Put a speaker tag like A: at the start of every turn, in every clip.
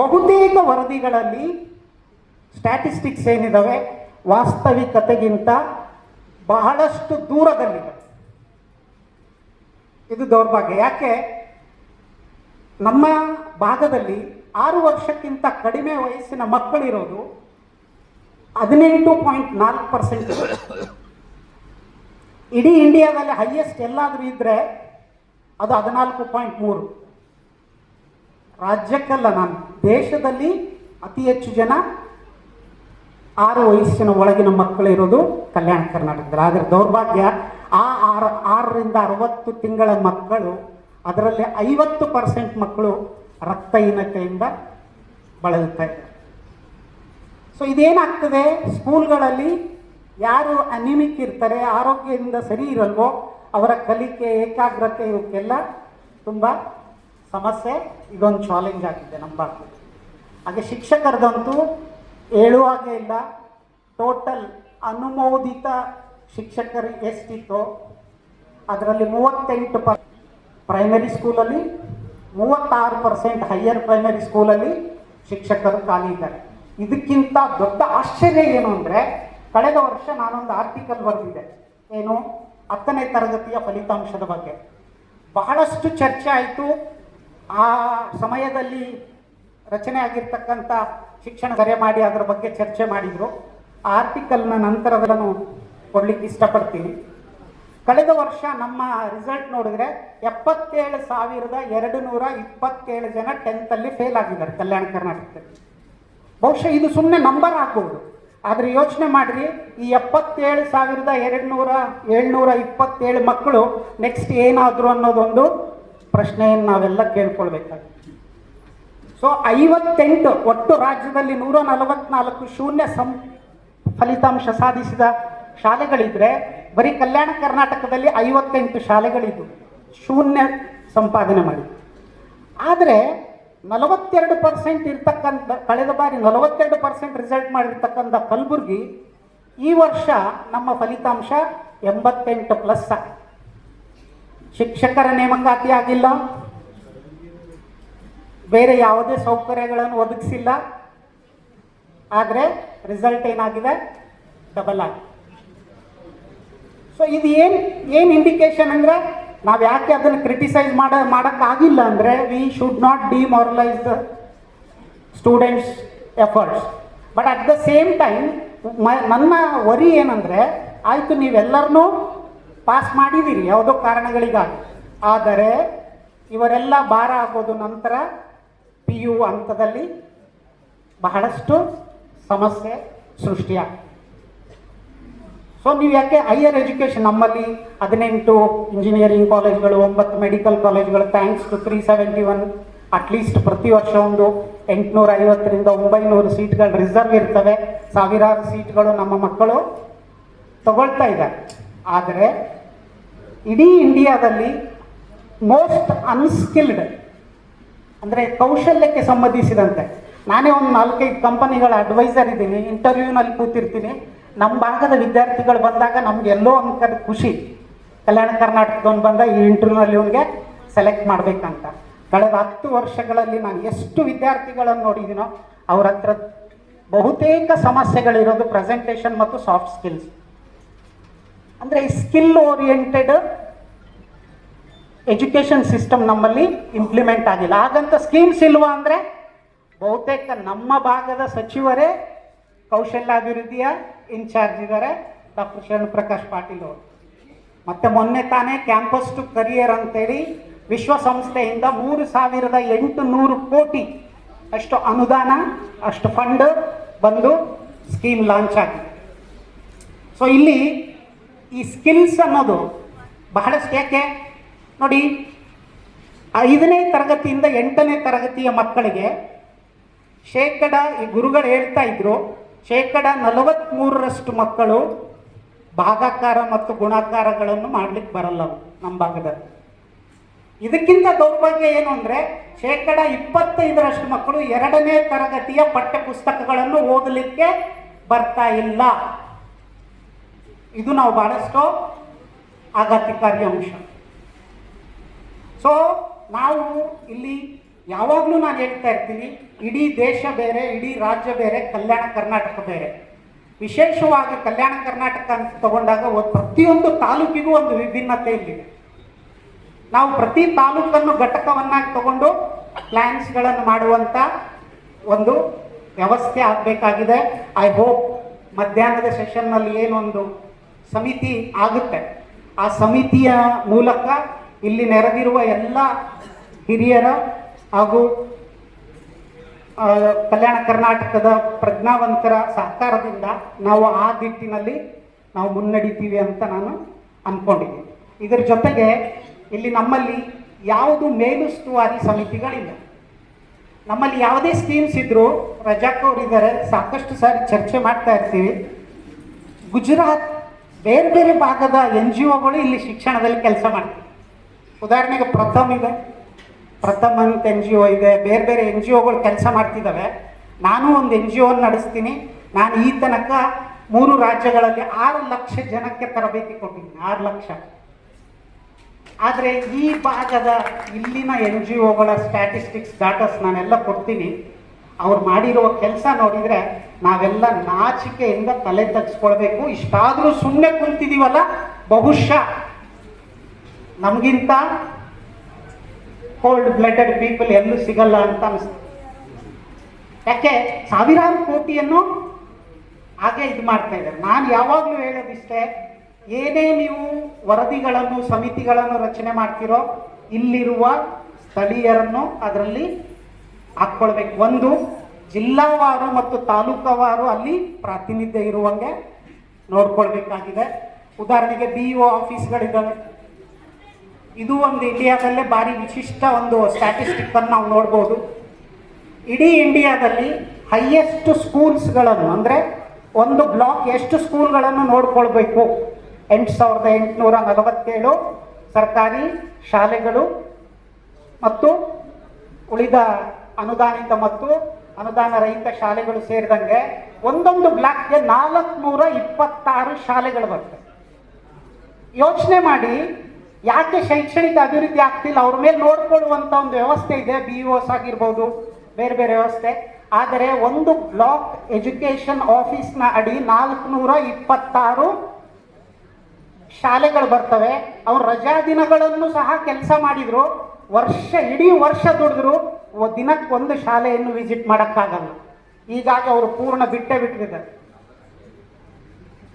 A: ಬಹುತೇಕ ವರದಿಗಳಲ್ಲಿ ಸ್ಟ್ಯಾಟಿಸ್ಟಿಕ್ಸ್ ಏನಿದ್ದಾವೆ ವಾಸ್ತವಿಕತೆಗಿಂತ ಬಹಳಷ್ಟು ದೂರದಲ್ಲಿದೆ. ಇದು ದೌರ್ಭಾಗ್ಯ. ಯಾಕೆ? ನಮ್ಮ ಭಾಗದಲ್ಲಿ 6 ವರ್ಷಕ್ಕಿಂತ ಕಡಿಮೆ ವಯಸ್ಸಿನ ಮಕ್ಕಳಿರೋದು 18.4%. ಇಡೀ ಇಂಡಿಯಾದಲ್ಲಿ ಹೈಯೆಸ್ಟ್ ಎಲ್ಲಾದರೂ ಇದ್ದರೆ ಅದು 14.3. ರಾಜ್ಯಕ್ಕಲ್ಲ, ನಾನು ದೇಶದಲ್ಲಿ ಅತಿ ಹೆಚ್ಚು ಜನ 6 ವಯಸ್ಸಿನ ಒಳಗಿನ ಮಕ್ಕಳಿರೋದು ಕಲ್ಯಾಣ ಕರ್ನಾಟಕದಲ್ಲಿ. ಆದರೆ ದೌರ್ಭಾಗ್ಯ, ಆ 6ರಿಂದ 60 ತಿಂಗಳ ಮಕ್ಕಳು, ಅದರಲ್ಲಿ 50% ಮಕ್ಕಳು ರಕ್ತಹೀನತೆಯಿಂದ ಬಳಲ್ತಾ ಇದ್ದಾರೆ. ಸೊ ಇದೇನಾಗ್ತದೆ, ಸ್ಕೂಲ್ಗಳಲ್ಲಿ ಯಾರು ಅನಿಮಿಕ್ ಇರ್ತಾರೆ, ಆರೋಗ್ಯದಿಂದ ಸರಿ ಇರಲ್ವೋ, ಅವರ ಕಲಿಕೆ, ಏಕಾಗ್ರತೆ, ಇವಕ್ಕೆಲ್ಲ ತುಂಬ ಸಮಸ್ಯೆ. ಇದೊಂದು ಚಾಲೆಂಜ್ ಆಗಿದೆ ನಮ್ಮ ಭಾಗದಲ್ಲಿ. ಹಾಗೆ ಶಿಕ್ಷಕರದಂತೂ ಹೇಳುವಾಗೇ ಇಲ್ಲ. ಟೋಟಲ್ ಅನುಮೋದಿತ ಶಿಕ್ಷಕರು ಎಷ್ಟಿತ್ತೋ ಅದರಲ್ಲಿ 38% ಪ್ರೈಮರಿ ಸ್ಕೂಲಲ್ಲಿ, 36% ಹೈಯರ್ ಪ್ರೈಮರಿ ಸ್ಕೂಲಲ್ಲಿ ಶಿಕ್ಷಕರು ಖಾಲಿ ಇದ್ದಾರೆ. ಇದಕ್ಕಿಂತ ದೊಡ್ಡ ಆಶ್ಚರ್ಯ ಏನು ಅಂದರೆ, ಕಳೆದ ವರ್ಷ ನಾನೊಂದು ಆರ್ಟಿಕಲ್ ಬರೆದಿದ್ದೆ, ಏನು 10ನೇ ತರಗತಿಯ ಫಲಿತಾಂಶದ ಬಗ್ಗೆ. ಬಹಳಷ್ಟು ಚರ್ಚೆ ಆಯಿತು. ಆ ಸಮಯದಲ್ಲಿ ರಚನೆ ಆಗಿರ್ತಕ್ಕಂಥ ಶಿಕ್ಷಣ ಕರೆ ಮಾಡಿ ಅದರ ಬಗ್ಗೆ ಚರ್ಚೆ ಮಾಡಿದರು. ಆ ಆರ್ಟಿಕಲ್ನ ನಂತರ ಅದನ್ನು ಕೊಡಲಿಕ್ಕೆ ಇಷ್ಟಪಡ್ತೀನಿ. ಕಳೆದ ವರ್ಷ ನಮ್ಮ ರಿಸಲ್ಟ್ ನೋಡಿದ್ರೆ 77,227 ಜನ 10th ಫೇಲ್ ಆಗಿದ್ದಾರೆ ಕಲ್ಯಾಣ ಕರ್ನಾಟಕದಲ್ಲಿ. ಬಹುಶಃ ಇದು ಸುಮ್ಮನೆ ನಂಬರ್ ಆಗ್ಬೋದು, ಆದರೆ ಯೋಚನೆ ಮಾಡಿರಿ, ಈ 77,727 ಮಕ್ಕಳು ನೆಕ್ಸ್ಟ್ ಏನಾದರೂ ಅನ್ನೋದೊಂದು ಪ್ರಶ್ನೆಯನ್ನು ನಾವೆಲ್ಲ ಕೇಳ್ಕೊಳ್ಬೇಕಾಗುತ್ತೆ. ಸೊ 58 ಒಟ್ಟು ರಾಜ್ಯದಲ್ಲಿ 144 ಶೂನ್ಯ ಫಲಿತಾಂಶ ಸಾಧಿಸಿದ ಶಾಲೆಗಳಿದ್ರೆ, ಬರೀ ಕಲ್ಯಾಣ ಕರ್ನಾಟಕದಲ್ಲಿ 58 ಶಾಲೆಗಳಿದ್ದು ಶೂನ್ಯ ಸಂಪಾದನೆ ಮಾಡಿ. ಆದರೆ 42% ಇರ್ತಕ್ಕಂಥ, ಕಳೆದ ಬಾರಿ 42% ರಿಸಲ್ಟ್ ಮಾಡಿರ್ತಕ್ಕಂಥ ಕಲಬುರಗಿ ಈ ವರ್ಷ ನಮ್ಮ ಫಲಿತಾಂಶ 88+. ಶಿಕ್ಷಕರ ನೇಮಕಾತಿ ಆಗಿಲ್ಲ, ಬೇರೆ ಯಾವುದೇ ಸೌಕರ್ಯಗಳನ್ನು ಒದಗಿಸಿಲ್ಲ, ಆದರೆ ರಿಸಲ್ಟ್ ಏನಾಗಿದೆ, ಡಬಲ್ ಆಗಿದೆ. ಸೊ ಇದು ಏನು ಇಂಡಿಕೇಶನ್ ಅಂದರೆ, ನಾವು ಯಾಕೆ ಅದನ್ನು ಕ್ರಿಟಿಸೈಸ್ ಮಾಡೋಕ್ಕಾಗಿಲ್ಲ ಅಂದರೆ, we should not demoralise the students efforts. But at the same time ನನ್ನ ವರಿ ಏನಂದರೆ, ಆಯಿತು ನೀವೆಲ್ಲರನ್ನೂ ಪಾಸ್ ಮಾಡಿದ್ದೀರಿ ಯಾವುದೋ ಕಾರಣಗಳಿಗಾಗಿ, ಆದರೆ ಇವರೆಲ್ಲ ಭಾರ ಆಗೋದು ನಂತರ PU ಹಂತದಲ್ಲಿ ಬಹಳಷ್ಟು ಸಮಸ್ಯೆ ಸೃಷ್ಟಿಯಾಗ್ತದೆ. ಸೊ ನೀವು ಯಾಕೆ ಹೈಯರ್ ಎಜುಕೇಷನ್ ನಮ್ಮಲ್ಲಿ 18 ಇಂಜಿನಿಯರಿಂಗ್ ಕಾಲೇಜ್ಗಳು, 9 ಮೆಡಿಕಲ್ ಕಾಲೇಜ್ಗಳು, ಥ್ಯಾಂಕ್ಸ್ ಟು 371 ಅಟ್ಲೀಸ್ಟ್ ಪ್ರತಿ ವರ್ಷ ಒಂದು 850ರಿಂದ 900 ಸೀಟ್ಗಳು ರಿಸರ್ವ್ ಇರ್ತವೆ. ಸಾವಿರಾರು ಸೀಟ್ಗಳು ನಮ್ಮ ಮಕ್ಕಳು ತಗೊಳ್ತಾ ಇದ್ದಾರೆ. ಆದರೆ ಇಡೀ ಇಂಡಿಯಾದಲ್ಲಿ ಮೋಸ್ಟ್ ಅನ್ಸ್ಕಿಲ್ಡ್ ಅಂದರೆ ಕೌಶಲ್ಯಕ್ಕೆ ಸಂಬಂಧಿಸಿದಂತೆ, ನಾನೇ ಒಂದು 4-5 ಕಂಪನಿಗಳ ಅಡ್ವೈಸರ್ ಇದ್ದೀನಿ, ಇಂಟರ್ವ್ಯೂನಲ್ಲಿ ಕೂತಿರ್ತೀನಿ. ನಮ್ಮ ಭಾಗದ ವಿದ್ಯಾರ್ಥಿಗಳು ಬಂದಾಗ ನಮ್ಗೆ ಎಲ್ಲೋ ಒಂದು ಖುಷಿ, ಕಲ್ಯಾಣ ಕರ್ನಾಟಕದವನು ಬಂದ ಈ ಇಂಟರ್ವ್ಯೂನಲ್ಲಿ ಇವನಿಗೆ ಸೆಲೆಕ್ಟ್ ಮಾಡಬೇಕಂತ. ಕಳೆದ 10 ವರ್ಷಗಳಲ್ಲಿ ನಾನು ಎಷ್ಟು ವಿದ್ಯಾರ್ಥಿಗಳನ್ನು ನೋಡಿದ್ದೀನೋ, ಅವ್ರ ಹತ್ರ ಬಹುತೇಕ ಸಮಸ್ಯೆಗಳಿರೋದು ಪ್ರೆಸೆಂಟೇಷನ್ ಮತ್ತು ಸಾಫ್ಟ್ ಸ್ಕಿಲ್ಸ್. ಅಂದರೆ ಈ ಸ್ಕಿಲ್ ಓರಿಯೆಂಟೆಡ್ ಎಜುಕೇಷನ್ ಸಿಸ್ಟಮ್ ನಮ್ಮಲ್ಲಿ ಇಂಪ್ಲಿಮೆಂಟ್ ಆಗಿಲ್ಲ. ಹಾಗಂತ ಸ್ಕೀಮ್ಸ್ ಇಲ್ವಾ ಅಂದರೆ, ಬಹುತೇಕ ನಮ್ಮ ಭಾಗದ ಸಚಿವರೇ ಕೌಶಲ್ಯಾಭಿವೃದ್ಧಿಯ ಇನ್ಚಾರ್ಜ್ ಇದ್ದಾರೆ, ಡಾಕ್ಟರ್ ಶರಣ್ ಪ್ರಕಾಶ್ ಪಾಟೀಲ್ ಅವರು. ಮತ್ತು ಮೊನ್ನೆ ತಾನೇ ಕ್ಯಾಂಪಸ್ ಟು ಕರಿಯರ್ ಅಂತೇಳಿ ವಿಶ್ವಸಂಸ್ಥೆಯಿಂದ 3,800 ಕೋಟಿ ಅಷ್ಟು ಅನುದಾನ, ಅಷ್ಟು ಫಂಡ್ ಬಂದು ಸ್ಕೀಮ್ ಲಾಂಚ್ ಆಗಿದೆ. ಸೊ ಇಲ್ಲಿ ಈ ಸ್ಕಿಲ್ಸ್ ಅನ್ನೋದು ಬಹಳಷ್ಟು. ಯಾಕೆ ನೋಡಿ, 5ನೇ ತರಗತಿಯಿಂದ 8ನೇ ತರಗತಿಯ ಮಕ್ಕಳಿಗೆ ಈ ಗುರುಗಳು ಹೇಳ್ತಾ ಇದ್ರು, 43% ಮಕ್ಕಳು ಭಾಗಾಕಾರ ಮತ್ತು ಗುಣಾಕಾರಗಳನ್ನು ಮಾಡಲಿಕ್ಕೆ ಬರಲ್ಲ ನಮ್ಮ ಭಾಗದಲ್ಲಿ. ಇದಕ್ಕಿಂತ ದೌರ್ಭಾಗ್ಯ ಏನು ಅಂದರೆ, 25% ಮಕ್ಕಳು 2ನೇ ತರಗತಿಯ ಪಠ್ಯ ಪುಸ್ತಕಗಳನ್ನು ಓದಲಿಕ್ಕೆ ಬರ್ತಾ ಇಲ್ಲ. ಇದು ನಾವು ಬಹಳಷ್ಟು ಆಘಾತಕಾರಿ ಅಂಶ. ಸೊ ನಾವು ಇಲ್ಲಿ ಯಾವಾಗಲೂ ನಾನು ಹೇಳ್ತಾ ಇರ್ತೀನಿ, ಇಡೀ ದೇಶ ಬೇರೆ, ಇಡೀ ರಾಜ್ಯ ಬೇರೆ, ಕಲ್ಯಾಣ ಕರ್ನಾಟಕ ಬೇರೆ. ವಿಶೇಷವಾಗಿ ಕಲ್ಯಾಣ ಕರ್ನಾಟಕ ಅಂತ ತಗೊಂಡಾಗ ಪ್ರತಿಯೊಂದು ತಾಲೂಕಿಗೂ ಒಂದು ವಿಭಿನ್ನತೆ ಇಲ್ಲಿದೆ. ನಾವು ಪ್ರತಿ ತಾಲೂಕನ್ನು ಘಟಕವನ್ನಾಗಿ ತಗೊಂಡು ಪ್ಲ್ಯಾನ್ಸ್ಗಳನ್ನು ಮಾಡುವಂಥ ಒಂದು ವ್ಯವಸ್ಥೆ ಆಗಬೇಕಾಗಿದೆ. ಐ ಹೋಪ್ ಮಧ್ಯಾಹ್ನದ ಸೆಷನ್ನಲ್ಲಿ ಏನೊಂದು ಸಮಿತಿ ಆಗುತ್ತೆ, ಆ ಸಮಿತಿಯ ಮೂಲಕ ಇಲ್ಲಿ ನೆರೆದಿರುವ ಎಲ್ಲ ಹಿರಿಯರ ಹಾಗೂ ಕಲ್ಯಾಣ ಕರ್ನಾಟಕದ ಪ್ರಜ್ಞಾವಂತರ ಸಹಕಾರದಿಂದ ನಾವು ಆ ದಿಟ್ಟಿನಲ್ಲಿ ನಾವು ಮುನ್ನಡಿತೀವಿ ಅಂತ ನಾನು ಅಂದ್ಕೊಂಡಿದ್ದೀನಿ. ಇದರ ಜೊತೆಗೆ ಇಲ್ಲಿ ನಮ್ಮಲ್ಲಿ ಯಾವುದು ಮೇಲುಸ್ತುವಾರಿ ಸಮಿತಿಗಳಿಲ್ಲ. ನಮ್ಮಲ್ಲಿ ಯಾವುದೇ ಸ್ಕೀಮ್ಸ್ ಇದ್ದರೂ, ರಜಾಕ್ ಅವರಿದ್ದಾರೆ, ಸಾಕಷ್ಟು ಸಾರಿ ಚರ್ಚೆ ಮಾಡ್ತಾ ಇರ್ತೀವಿ. ಗುಜರಾತ್ ಬೇರೆ ಬೇರೆ ಭಾಗದ NGOಗಳು ಇಲ್ಲಿ ಶಿಕ್ಷಣದಲ್ಲಿ ಕೆಲಸ ಮಾಡ್ತೀವಿ. ಉದಾಹರಣೆಗೆ ಪ್ರಥಮ್ ಅಂತ NGO ಇದೆ, ಬೇರೆ ಬೇರೆ NGOಗಳು ಕೆಲಸ ಮಾಡ್ತಿದ್ದಾವೆ. ನಾನು ಒಂದು NGO ನಡೆಸ್ತೀನಿ. ನಾನು ಈ ತನಕ 3 ರಾಜ್ಯಗಳಲ್ಲಿ 6 ಲಕ್ಷ ಜನಕ್ಕೆ ತರಬೇತಿ ಕೊಟ್ಟಿದ್ದೀನಿ, 6 ಲಕ್ಷ. ಆದರೆ ಈ ಭಾಗದ ಇಲ್ಲಿನ NGOಗಳ ಸ್ಟ್ಯಾಟಿಸ್ಟಿಕ್ಸ್ ಡಾಟಾಸ್ ನಾನೆಲ್ಲ ಕೊಡ್ತೀನಿ. ಅವ್ರು ಮಾಡಿರುವ ಕೆಲಸ ನೋಡಿದರೆ ನಾವೆಲ್ಲ ನಾಚಿಕೆಯಿಂದ ತಲೆ ತಗ್ಸ್ಕೊಳ್ಬೇಕು. ಇಷ್ಟಾದರೂ ಸುಮ್ಮನೆ ಕುಂತಿದ್ದೀವಲ್ಲ, ಬಹುಶಃ ನಮಗಿಂತ ಕೋಲ್ಡ್ ಬ್ಲಡೆಡ್ ಪೀಪಲ್ ಎಲ್ಲೂ ಸಿಗಲ್ಲ ಅಂತ ಅನಿಸ್ತು. ಯಾಕೆ ಸಾವಿರಾರು ಕೋಟಿಯನ್ನು ಹಾಗೆ ಇದು ಮಾಡ್ತಾ ಇದ್ದಾರೆ. ನಾನು ಯಾವಾಗಲೂ ಹೇಳೋದಿಷ್ಟೇ, ಏನೇ ನೀವು ವರದಿಗಳನ್ನು ಸಮಿತಿಗಳನ್ನು ರಚನೆ ಮಾಡ್ತಿರೋ, ಇಲ್ಲಿರುವ ಸ್ಥಳೀಯರನ್ನು ಅದರಲ್ಲಿ ಹಾಕ್ಕೊಳ್ಬೇಕು. ಒಂದು ಜಿಲ್ಲಾವಾರು ಮತ್ತು ತಾಲೂಕವಾರು ಅಲ್ಲಿ ಪ್ರಾತಿನಿಧ್ಯ ಇರುವಂಗೆ ನೋಡ್ಕೊಳ್ಬೇಕಾಗಿದೆ. ಉದಾಹರಣೆಗೆ BO ಆಫೀಸ್ಗಳಿದ್ದಾವೆ. ಇದು ಒಂದು ಇಂಡಿಯಾದಲ್ಲೇ ಭಾರಿ ವಿಶಿಷ್ಟ ಒಂದು ಸ್ಟ್ಯಾಟಿಸ್ಟಿಕ್ ಅನ್ನು ನಾವು ನೋಡ್ಬೋದು. ಇಡೀ ಇಂಡಿಯಾದಲ್ಲಿ ಹೈಯೆಸ್ಟ್ ಸ್ಕೂಲ್ಸ್ಗಳನ್ನು, ಅಂದರೆ ಒಂದು ಬ್ಲಾಕ್ ಎಷ್ಟು ಸ್ಕೂಲ್ಗಳನ್ನು ನೋಡ್ಕೊಳ್ಬೇಕು, 8847 ಸರ್ಕಾರಿ ಶಾಲೆಗಳು ಮತ್ತು ಉಳಿದ ಅನುದಾನಿತ ಮತ್ತು ಅನುದಾನ ರಹಿತ ಶಾಲೆಗಳು ಸೇರಿದಂಗೆ ಒಂದೊಂದು ಬ್ಲಾಕ್ಗೆ 426 ಶಾಲೆಗಳು ಬರ್ತವೆ. ಯೋಚನೆ ಮಾಡಿ, ಯಾಕೆ ಶೈಕ್ಷಣಿಕ ಅಭಿವೃದ್ಧಿ ಆಗ್ತಿಲ್ಲ? ಅವ್ರ ಮೇಲೆ ನೋಡ್ಕೊಳ್ಳುವಂಥ ಒಂದು ವ್ಯವಸ್ಥೆ ಇದೆ, BOS ಆಗಿರ್ಬೋದು, ಬೇರೆ ಬೇರೆ ವ್ಯವಸ್ಥೆ. ಆದರೆ ಒಂದು ಬ್ಲಾಕ್ ಎಜುಕೇಷನ್ ಆಫೀಸ್ನ ಅಡಿ 426 ಶಾಲೆಗಳು ಬರ್ತವೆ. ಅವ್ರು ರಜಾ ದಿನಗಳನ್ನು ಸಹ ಕೆಲಸ ಮಾಡಿದ್ರು, ಇಡೀ ವರ್ಷ ದುಡಿದ್ರು, ದಿನಕ್ಕೆ ಒಂದು ಶಾಲೆಯನ್ನು ವಿಸಿಟ್ ಮಾಡೋಕ್ಕಾಗಲ್ಲ. ಹೀಗಾಗಿ ಅವರು ಪೂರ್ಣ ಬಿಟ್ಟಿದ್ದಾರೆ.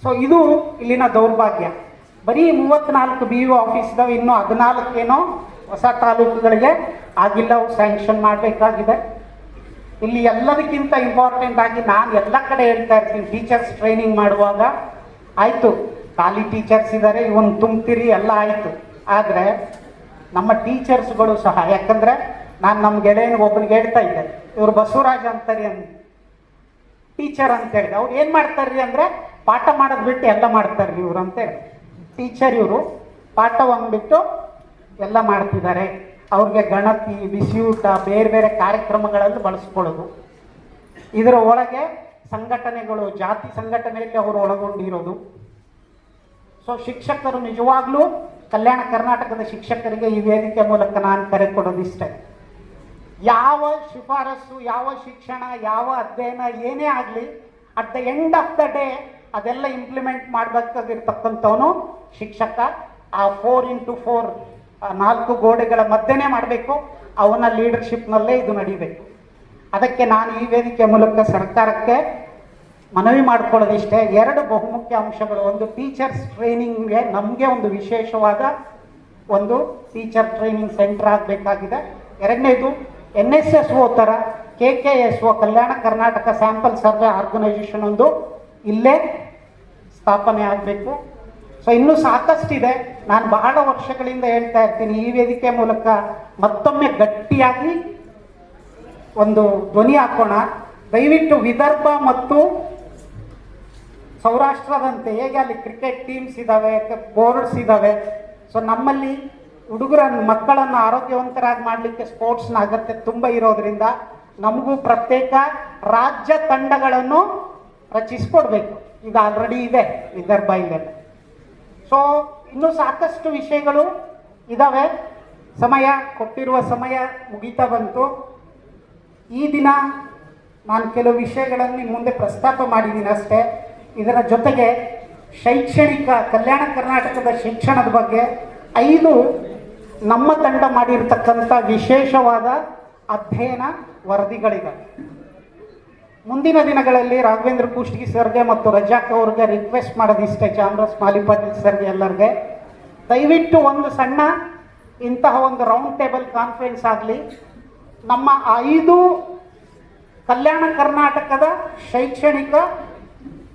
A: ಸೊ ಇದು ಇಲ್ಲಿನ ದೌರ್ಭಾಗ್ಯ. ಬರೀ 34 BO ಆಫೀಸ್ ಇದಾವೆ, ಇನ್ನೂ 14 ಏನೋ ಹೊಸ ತಾಲೂಕುಗಳಿಗೆ ಆಗಿಲ್ಲ, ಅವು ಸ್ಯಾಂಕ್ಷನ್ ಮಾಡಬೇಕಾಗಿದೆ. ಇಲ್ಲಿ ಎಲ್ಲದಕ್ಕಿಂತ ಇಂಪಾರ್ಟೆಂಟ್ ಆಗಿ ನಾನು ಎಲ್ಲ ಕಡೆ ಹೇಳ್ತಾ ಇರ್ತೀನಿ, ಟೀಚರ್ಸ್ ಟ್ರೈನಿಂಗ್ ಮಾಡುವಾಗ ಆಯಿತು, ಖಾಲಿ ಟೀಚರ್ಸ್ ಇದ್ದಾರೆ, ಇವನು ತುಂಬ್ತಿರಿ ಎಲ್ಲ ಆಯಿತು. ಆದರೆ ನಮ್ಮ ಟೀಚರ್ಸ್ಗಳು ಸಹ, ಯಾಕಂದರೆ ನಾನು ನಮ್ಮ ಗೆಳೆಯನಿಗೆ ಒಬ್ಬನಿಗೆ ಹೇಳ್ತಾ ಇದ್ದೆ, ಇವರು ಬಸವರಾಜ್ ಅಂತಾರೆ ಟೀಚರ್ ಅಂತ ಹೇಳಿದೆ. ಅವ್ರು ಏನು ಮಾಡ್ತಾರ್ರಿ ಅಂದರೆ, ಪಾಠ ಮಾಡೋದು ಬಿಟ್ಟು ಎಲ್ಲ ಮಾಡ್ತಾರ್ರಿ ಇವರು ಅಂತೇಳಿ. ಟೀಚರ್ ಇವರು ಪಾಠವನ್ನು ಬಿಟ್ಟು ಎಲ್ಲ ಮಾಡ್ತಿದ್ದಾರೆ. ಅವ್ರಿಗೆ ಗಣತಿ, ಬಿಸಿಯೂಟ, ಬೇರೆ ಬೇರೆ ಕಾರ್ಯಕ್ರಮಗಳಲ್ಲಿ ಬಳಸ್ಕೊಳ್ಳೋದು. ಇದರ ಒಳಗೆ ಸಂಘಟನೆಗಳು, ಜಾತಿ ಸಂಘಟನೆಯಲ್ಲಿ ಅವರು ಒಳಗೊಂಡಿರೋದು. ಸೊ ಶಿಕ್ಷಕರು ನಿಜವಾಗ್ಲೂ, ಕಲ್ಯಾಣ ಕರ್ನಾಟಕದ ಶಿಕ್ಷಕರಿಗೆ ಈ ವೇದಿಕೆ ಮೂಲಕ ನಾನು ಕರೆ ಕೊಡೋದಿಷ್ಟೇ, ಯಾವ ಶಿಫಾರಸು, ಯಾವ ಶಿಕ್ಷಣ, ಯಾವ ಅಧ್ಯಯನ ಏನೇ ಆಗಲಿ, at the end of the day ಅದೆಲ್ಲ ಇಂಪ್ಲಿಮೆಂಟ್ ಮಾಡಬೇಕಾಗಿರ್ತಕ್ಕಂಥವನು ಶಿಕ್ಷಕ. ಆ 4x4 4 ಗೋಡೆಗಳ ಮಧ್ಯೆನೇ ಮಾಡಬೇಕು. ಅವನ ಲೀಡರ್ಶಿಪ್ನಲ್ಲೇ ಇದು ನಡೀಬೇಕು. ಅದಕ್ಕೆ ನಾನು ಈ ವೇದಿಕೆ ಮೂಲಕ ಸರ್ಕಾರಕ್ಕೆ ಮನವಿ ಮಾಡ್ಕೊಳ್ಳೋದಿಷ್ಟೇ, 2 ಬಹುಮುಖ್ಯ ಅಂಶಗಳು. ಒಂದು, ಟೀಚರ್ಸ್ ಟ್ರೈನಿಂಗ್ಗೆ ನಮಗೆ ಒಂದು ವಿಶೇಷವಾದ ಒಂದು ಟೀಚರ್ ಟ್ರೈನಿಂಗ್ ಸೆಂಟರ್ ಆಗಬೇಕಾಗಿದೆ. ಎರಡನೇದು, NSSO ಥರ KKSO, Kalyana Karnataka sample survey organisation ಒಂದು ಇಲ್ಲೇ ಸ್ಥಾಪನೆ ಆಗಬೇಕು. ಸೊ ಇನ್ನೂ ಸಾಕಷ್ಟಿದೆ. ನಾನು ಬಹಳ ವರ್ಷಗಳಿಂದ ಹೇಳ್ತಾ ಇರ್ತೀನಿ, ಈ ವೇದಿಕೆ ಮೂಲಕ ಮತ್ತೊಮ್ಮೆ ಗಟ್ಟಿಯಾಗಿ ಒಂದು ಧ್ವನಿ ಹಾಕೋಣ. ದಯವಿಟ್ಟು ವಿದರ್ಭ ಮತ್ತು ಸೌರಾಷ್ಟ್ರದಂತೆ ಹೇಗೆ ಅಲ್ಲಿ ಕ್ರಿಕೆಟ್ ಟೀಮ್ಸ್ ಇದ್ದಾವೆ, ಬೋರ್ಡ್ಸ್ ಇದ್ದಾವೆ, ಸೊ ನಮ್ಮಲ್ಲಿ ಮಕ್ಕಳನ್ನು ಆರೋಗ್ಯವಂತರಾಗಿ ಮಾಡಲಿಕ್ಕೆ ಸ್ಪೋರ್ಟ್ಸ್ನ ಅಗತ್ಯ ತುಂಬ ಇರೋದ್ರಿಂದ ನಮಗೂ ಪ್ರತ್ಯೇಕ ರಾಜ್ಯ ತಂಡಗಳನ್ನು ರಚಿಸ್ಕೊಡ್ಬೇಕು. ಇದು ಆಲ್ರೆಡಿ ಇದೆ ವಿದರ್ಭ ಇಲ್ಲೆಲ್ಲ. ಸೊ ಇನ್ನೂ ಸಾಕಷ್ಟು ವಿಷಯಗಳು ಇದ್ದಾವೆ. ಸಮಯ ಕೊಟ್ಟಿರುವ ಸಮಯ ಮುಗೀತಾ ಬಂತು. ಈ ದಿನ ನಾನು ಕೆಲವು ವಿಷಯಗಳನ್ನು ಮುಂದೆ ಪ್ರಸ್ತಾಪ ಮಾಡಿದ್ದೀನಿ ಅಷ್ಟೇ. ಇದರ ಜೊತೆಗೆ ಶೈಕ್ಷಣಿಕ ಕಲ್ಯಾಣ ಕರ್ನಾಟಕದ ಶಿಕ್ಷಣದ ಬಗ್ಗೆ 5 ನಮ್ಮ ತಂಡ ಮಾಡಿರ್ತಕ್ಕಂಥ ವಿಶೇಷವಾದ ಅಧ್ಯಯನ ವರದಿಗಳಿವೆ. ಮುಂದಿನ ದಿನಗಳಲ್ಲಿ ರಾಘವೇಂದ್ರ ಕುಷ್ಟಗಿ ಸರ್ಗೆ ಮತ್ತು ರಜಾಕ್ ಅವ್ರಿಗೆ ರಿಕ್ವೆಸ್ಟ್ ಮಾಡೋದಿಷ್ಟೇ, ಚಾಮರಾಜ್ ಮಾಲಿ ಪಾಟೀಲ್ ಸರ್ಗೆ ಎಲ್ಲರಿಗೆ ದಯವಿಟ್ಟು ಒಂದು ಸಣ್ಣ ಇಂತಹ ಒಂದು ರೌಂಡ್ ಟೇಬಲ್ ಕಾನ್ಫರೆನ್ಸ್ ಆಗಲಿ, ನಮ್ಮ 5 ಕಲ್ಯಾಣ ಕರ್ನಾಟಕದ ಶೈಕ್ಷಣಿಕ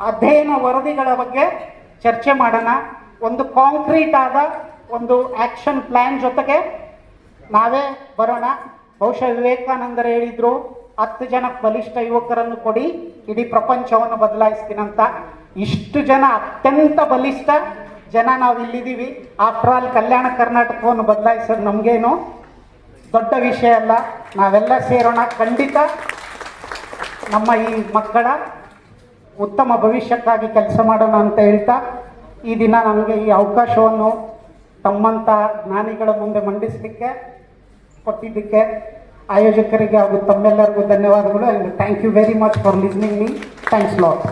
A: ಅಧ್ಯಯನ ವರದಿಗಳ ಬಗ್ಗೆ ಚರ್ಚೆ ಮಾಡೋಣ. ಒಂದು ಕಾಂಕ್ರೀಟ್ ಆದ ಒಂದು ಆ್ಯಕ್ಷನ್ ಪ್ಲ್ಯಾನ್ ಜೊತೆಗೆ ನಾವೇ ಬರೋಣ. ಬಹುಶಃ ವಿವೇಕಾನಂದರು ಹೇಳಿದರು, 10 ಜನ ಬಲಿಷ್ಠ ಯುವಕರನ್ನು ಕೊಡಿ, ಇಡೀ ಪ್ರಪಂಚವನ್ನು ಬದಲಾಯಿಸ್ತೀನಂತ. ಇಷ್ಟು ಜನ ಅತ್ಯಂತ ಬಲಿಷ್ಠ ಜನ ನಾವು ಇಲ್ಲಿದ್ದೀವಿ. ಆಫ್ಟರ್ ಆಲ್ ಕಲ್ಯಾಣ ಕರ್ನಾಟಕವನ್ನು ಬದಲಾಯಿಸೋದು ನಮಗೇನು ದೊಡ್ಡ ವಿಷಯ ಅಲ್ಲ. ನಾವೆಲ್ಲ ಸೇರೋಣ, ಖಂಡಿತ ನಮ್ಮ ಈ ಮಕ್ಕಳ ಉತ್ತಮ ಭವಿಷ್ಯಕ್ಕಾಗಿ ಕೆಲಸ ಮಾಡೋಣ ಅಂತ ಹೇಳ್ತಾ, ಈ ದಿನ ನಮಗೆ ಈ ಅವಕಾಶವನ್ನು ತಮ್ಮಂಥ ಜ್ಞಾನಿಗಳ ಮುಂದೆ ಮಂಡಿಸಲಿಕ್ಕೆ ಕೊಟ್ಟಿದ್ದಕ್ಕೆ ಆಯೋಜಕರಿಗೆ ಹಾಗೂ ತಮ್ಮೆಲ್ಲರಿಗೂ ಧನ್ಯವಾದಗಳು. And thank you very much for listening me. Thanks lot.